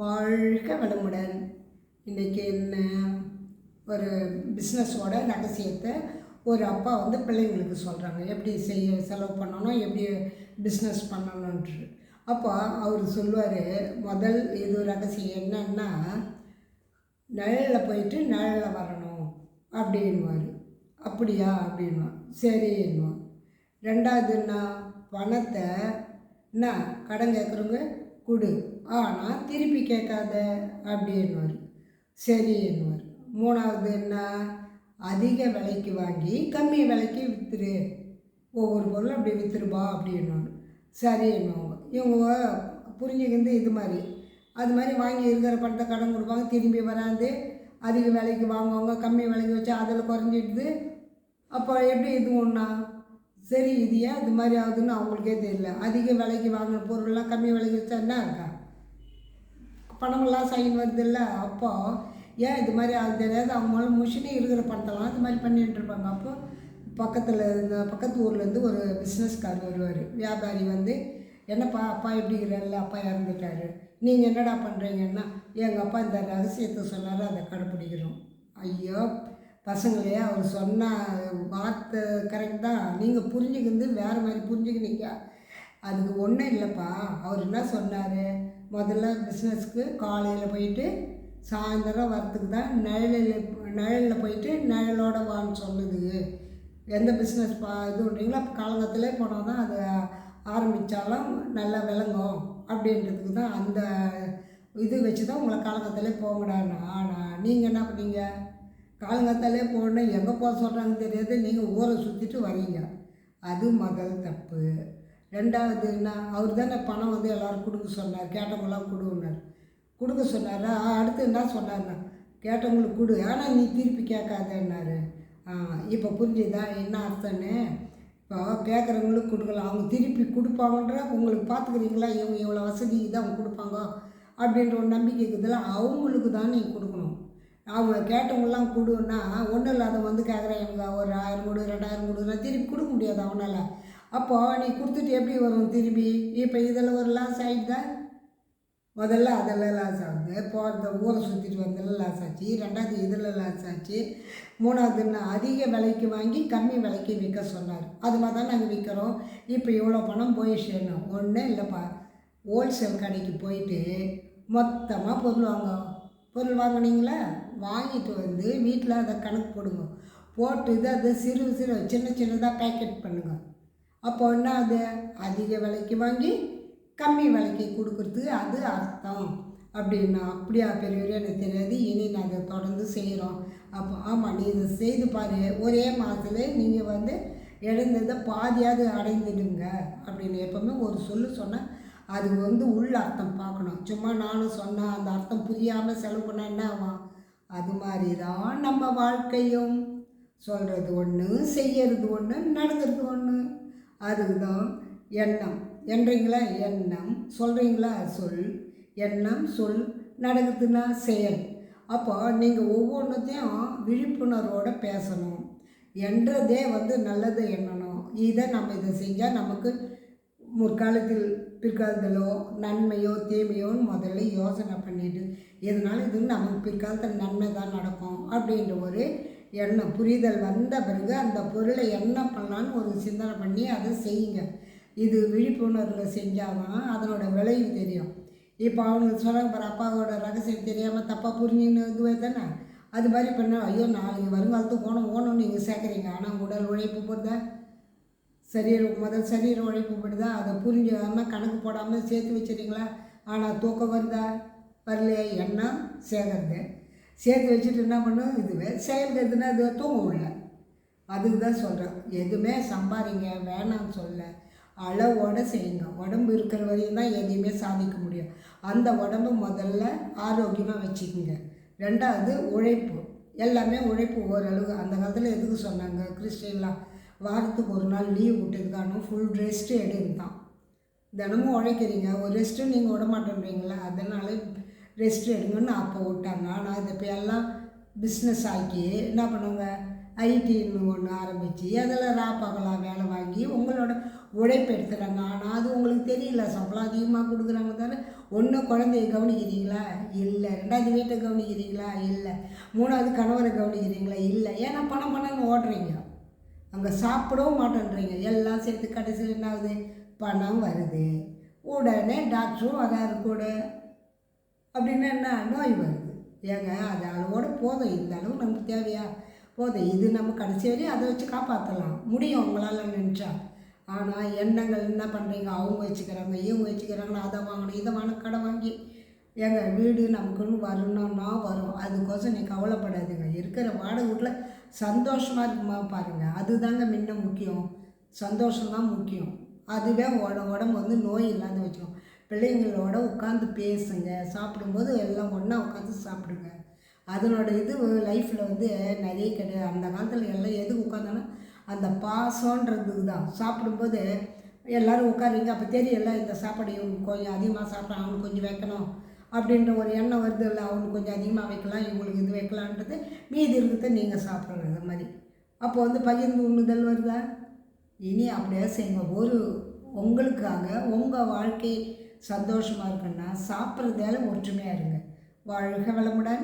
வாழ்க வளமுடன். இன்றைக்கி என்ன ஒரு பிஸ்னஸோட ரகசியத்தை ஒரு அப்பா வந்து பிள்ளைங்களுக்கு சொல்கிறாங்க. எப்படி செலவு பண்ணணும், எப்படி பிஸ்னஸ் பண்ணணுன்ட்டு. அப்போ அவர் சொல்லுவார், முதல் இது ரகசியம் என்னன்னா, நிழலில் போயிட்டு நிழலில் வரணும் அப்படின்வார். அப்படியா அப்படின்வான். சரின்வான். ரெண்டாவதுன்னா, பணத்தை என்ன கடன் கேட்குறவங்க கொடு, ஆனால் திருப்பி கேட்காத அப்படின்வார். சரின்வார். மூணாவது என்ன, அதிக விலைக்கு வாங்கி கம்மி விலைக்கு விற்றுரு, ஒவ்வொரு பொருளும் அப்படி விற்றுருப்பா அப்படின்வாங்க. சரின்னுவாங்க. இவங்க புரிஞ்சுக்கிந்து இது மாதிரி அது மாதிரி வாங்கி இருக்கிற பணத்தை கடன் கொடுப்பாங்க, திரும்பி வராது, அதிக விலைக்கு வாங்குவாங்க, கம்மி விலைக்கு வச்சா அதில் குறைஞ்சிடுது. அப்போ எப்படி இது ஒன்றா சரி, இது ஏன் இது மாதிரி ஆகுதுன்னு அவங்களுக்கே தெரியல. அதிக விலைக்கு வாங்கின பொருள்லாம் கம்மி விலைக்கு வச்சா என்ன இருக்கா, பணமெல்லாம் சைன் வருது இல்லை. அப்போ ஏன் இது மாதிரி அது தெரியாது. அவங்களால மிஷினே இருக்கிற பணத்தெல்லாம் இது மாதிரி பண்ணிகிட்டு இருப்பாங்க. அப்போ பக்கத்து ஊர்லேருந்து ஒரு பிஸ்னஸ்கார் வருவார், வியாபாரி வந்து, என்னப்பா அப்பா எப்படி இருக்கிறாரில்ல, அப்பா இறந்துட்டார், நீங்கள் என்னடா பண்ணுறீங்கன்னா, எங்கள் அப்பா இந்த ரகசியத்தை சொன்னார், அதை கடைப்பிடிக்கிறோம். ஐயோ பசங்களே, அவர் சொன்ன வார்த்தை கரெக்ட் தான், நீங்கள் புரிஞ்சுக்கிந்து வேறு மாதிரி புரிஞ்சுக்கினீங்க. அதுக்கு ஒன்றும் இல்லைப்பா. அவர் என்ன சொன்னார், முதல்ல பிஸ்னஸ்க்கு காலையில் போயிட்டு சாயந்தரம் வரத்துக்கு தான் நிழலில் போயிட்டு நிழலோட வான்னு சொன்னது. எந்த பிஸ்னஸ் இது பண்ணுறீங்களோ காலங்கத்திலே போனால் தான் அது ஆரம்பித்தாலும் நல்லா விளங்கும் அப்படின்றதுக்கு தான் அந்த இது வச்சு தான் உங்களை காலங்கத்திலே போகக்கூடாதுன்னு. ஆனால் நீங்கள் என்ன பண்ணீங்க, காலங்கத்தாலே போகணும், எங்கே போக சொல்கிறாங்கன்னு தெரியாது, நீங்கள் ஊரை சுற்றிட்டு வரீங்க. அது முதல் தப்பு. ரெண்டாவது என்ன, அவர் தானே பணம் வந்து எல்லோரும் கொடுக்க சொன்னார், கேட்டவங்களாம் கொடுக்க சொன்னார். அடுத்து என்ன சொன்னார்னா, கேட்டவங்களுக்கு கொடு, ஆனால் நீ திருப்பி கேட்காதன்னாரு. இப்போ புரிஞ்சுதா என்ன அர்த்தம்னு? இப்போ கேட்குறவங்களுக்கு கொடுக்கலாம், அவங்க திருப்பி கொடுப்பாங்கன்ற உங்களுக்கு பார்த்துக்கிறீங்களா, இவங்க எவ்வளோ வசதி தான் அவங்க கொடுப்பாங்க அப்படின்ற ஒரு நம்பிக்கை இருக்குதுல்ல, அவங்களுக்கு தான் நீங்கள் கொடுக்கணும். அவங்க கேட்டவங்களாம் கொடுன்னா ஒன்றும் இல்லாத வந்து கேட்குறேன், எனக்கு ஒரு 1000 கொடு 2000 கொடுன்னா திருப்பி கொடுக்க முடியாது அவனால். அப்போது நீ கொடுத்துட்டு எப்படி வரும் திரும்பி? இப்போ இதில் ஒரு லாஸ் ஆகிடுதா? முதல்ல அதில் லாஸ் ஆகுது, போகிறத ஊரை சுற்றிட்டு வந்ததில் லாஸ் ஆச்சு. ரெண்டாவது இதில் லாஸ் ஆச்சு. மூணாவதுன்னா அதிக விலைக்கு வாங்கி கம்மி விலைக்கு விற்க சொன்னார். அது மாதிரி தான் நாங்கள் விற்கிறோம். இப்போ இவ்வளோ பணம் போயிடுச்சுன்னா ஒன்றும் இல்லைப்பா, ஹோல்சேல் கடைக்கு போயிட்டு மொத்தமாக பொருள் வாங்கினீங்களா, வாங்கிட்டு வந்து வீட்டில் அதை கணக்கு போடுங்க, போட்டு அதை சிறு சின்னதாக பேக்கெட் பண்ணுங்க. அப்போ என்ன, அது அதிக விலைக்கு வாங்கி கம்மி விலைக்கு கொடுக்குறது அது அர்த்தம் அப்படின்னா. அப்படியா பெரியவரே, எனக்கு தெரியாது, இனி நாங்கள் தொடர்ந்து செய்கிறோம். அப்போ ஆமாம், நீ இதை செய்து பாரு, ஒரே மாதத்தில் நீங்கள் வந்து இழந்ததை பாதியாவது அடைந்துடுங்க அப்படின்னு. எப்போவுமே ஒரு சொன்னால் அது வந்து உள்ள அர்த்தம் பார்க்கணும். சும்மா நானும் சொன்னேன் அந்த அர்த்தம் புரியாமல் செலவு பண்ணால் என்ன ஆகும்? அது மாதிரி தான் நம்ம வாழ்க்கையும். சொல்கிறது ஒன்று, செய்கிறது ஒன்று, நடக்கிறது ஒன்று. அதுதான் எண்ணம். என்றீங்களா எண்ணம், சொல்கிறீங்களா சொல், எண்ணம் சொல், நடக்குதுன்னா செயல். அப்போ நீங்கள் ஒவ்வொன்றத்தையும் விழிப்புணர்வோடு பேசணும். என்றதே வந்து நல்லது எண்ணணும். இதை செஞ்சால் நமக்கு முற்காலத்தில் பிற்காலத்திலோ நன்மையோ தீமையோன்னு முதல்ல யோசனை பண்ணிவிட்டு, இதனால் இது நமக்கு பிற்காலத்தில் நன்மை தான் நடக்கும் அப்படின்ற ஒரு எண்ணம் புரிதல் வந்த பிறகு அந்த பொருளை என்ன பண்ணலான்னு ஒரு சிந்தனை பண்ணி அதை செய்யுங்க. இது விழிப்புணர்வில் செஞ்சால் தான் அதனோட விளைவு தெரியும். இப்போ அவனுக்கு சொல்ல பாரு, அப்பாவோட ரகசியம் தெரியாமல் தப்பாக புரிஞ்சுன்னு இதுவே தானே. அது மாதிரி பண்ணால் ஐயோ நாளைக்கு வருங்காலத்துக்கு ஓணும்னு நீங்கள் சேர்க்குறீங்க. ஆனால் உடல் உழைப்பு போடுதா, சரீர உழைப்பு போடுதா, அதை புரிஞ்சாமல் கணக்கு போடாமல் சேர்த்து வச்சுருங்களா. ஆனால் தூக்கம் வருதா, வரலையா, எண்ணம் சேர்த்து வச்சுட்டு என்ன பண்ணும், இதுவே செயல்கிறதுனா அது தூங்க விடல. அதுக்கு தான் சொல்கிறேன், எதுவுமே சம்பாதிங்க வேணாம்னு சொல்ல, அளவோடு செய்யுங்க. உடம்பு இருக்கிற வரையும் தான் எதையுமே சாதிக்க முடியும். அந்த உடம்பு முதல்ல ஆரோக்கியமாக வச்சுக்கோங்க. ரெண்டாவது உழைப்பு, எல்லாமே உழைப்பு ஓரளவு. அந்த காலத்தில் எதுக்கு சொன்னாங்க கிறிஸ்டின்லாம், வாரத்துக்கு ஒரு நாள் லீவ் விட்டதுக்கான ஃபுல் ரெஸ்ட்டு எடுத்தான். தினமும் உழைக்கிறீங்க, ஒரு ரெஸ்ட்டு நீங்கள் விட மாட்டேன்றீங்களா, அதனால் ரெஸ்ட் எடுங்கன்னு அப்போ விட்டாங்க. ஆனால் இது இப்போ எல்லாம் பிஸ்னஸ் ஆக்கி என்ன பண்ணுவாங்க, ஐடின்னு ஒன்று ஆரம்பித்து அதில் ராப்பகலாக வேலை வாங்கி உங்களோட உழைப்பு எடுத்துகிறாங்க. ஆனால் அது உங்களுக்கு தெரியல. சம்பளம் அதிகமாக கொடுக்குறாங்க தானே. ஒன்று குழந்தைய கவனிக்கிறீங்களா? இல்லை. ரெண்டாவது வீட்டை கவனிக்கிறீங்களா? இல்லை. மூணாவது கணவரை கவனிக்கிறீங்களா? இல்லை. ஏன்னா பணம் பணம்னு ஓடுறீங்க. அங்கே சாப்பிடவும் மாட்டேன்றீங்க. எல்லாம் சேர்த்து கடைசியில் என்ன ஆகுது? பணம் வருது. உடனே டாக்டரும் வராரு கூட. அப்படின்னா என்ன? நோய் வருது. ஏங்க அது அளவோடு போதும். இந்த அளவு நமக்கு தேவையா? போதும். இது நம்ம கடைசி வரையும் அதை வச்சு காப்பாற்றலாம் முடியும் உங்களால் நினச்சா. ஆனால் எண்ணங்கள் என்ன பண்ணுறீங்க? அவங்க வச்சுக்கிறாங்க, இவங்க வச்சுக்கிறாங்கன்னா அதை வாங்கணும், இதை வாங்க, கடை வாங்கி. ஏங்க வீடு நமக்குன்னு வரணும்னா வரும். அதுக்கோசம் நீ கவலைப்படாதுங்க. இருக்கிற வாடகை வீட்டில் சந்தோஷமாக இருக்குமா பாருங்கள். அதுதாங்க முன்ன முக்கியம். சந்தோஷம்தான் முக்கியம். அதுவே உடம்பு வந்து நோய் இல்லாத வச்சுக்கோம். பிள்ளைங்களோட உட்காந்து பேசுங்க. சாப்பிடும்போது எல்லாம் ஒன்றா உட்காந்து சாப்பிடுங்க. அதனோட இது லைஃப்பில் வந்து நிறைய கிடையாது. அந்த காலத்தில் எல்லாம் எதுக்கு உட்காந்தாலும் அந்த பாசன்றதுக்கு தான். சாப்பிடும்போது எல்லோரும் உட்காருங்க. அப்போ தெரியல இந்த சாப்பாடு இவனுக்கு கொஞ்சம் அதிகமாக சாப்பிட்றான், அவனுக்கு கொஞ்சம் வைக்கணும் அப்படின்ற ஒரு எண்ணம் வருது. இல்லை அவனுக்கு கொஞ்சம் அதிகமாக வைக்கலாம், இவங்களுக்கு இது வைக்கலான்றது. மீதி இருக்கிறத நீங்கள் சாப்பிட்றோங்க அந்த மாதிரி. அப்போ வந்து பகிர்ந்து உண்ணுதல் வருதா? இனி அப்படியே செய்யுங்க. உங்களுக்காக உங்கள் வாழ்க்கை சந்தோஷமாக இருக்குன்னா சாப்பிட்றதால ஒற்றுமையாக இருங்க. வாழ்க வளமுடன்.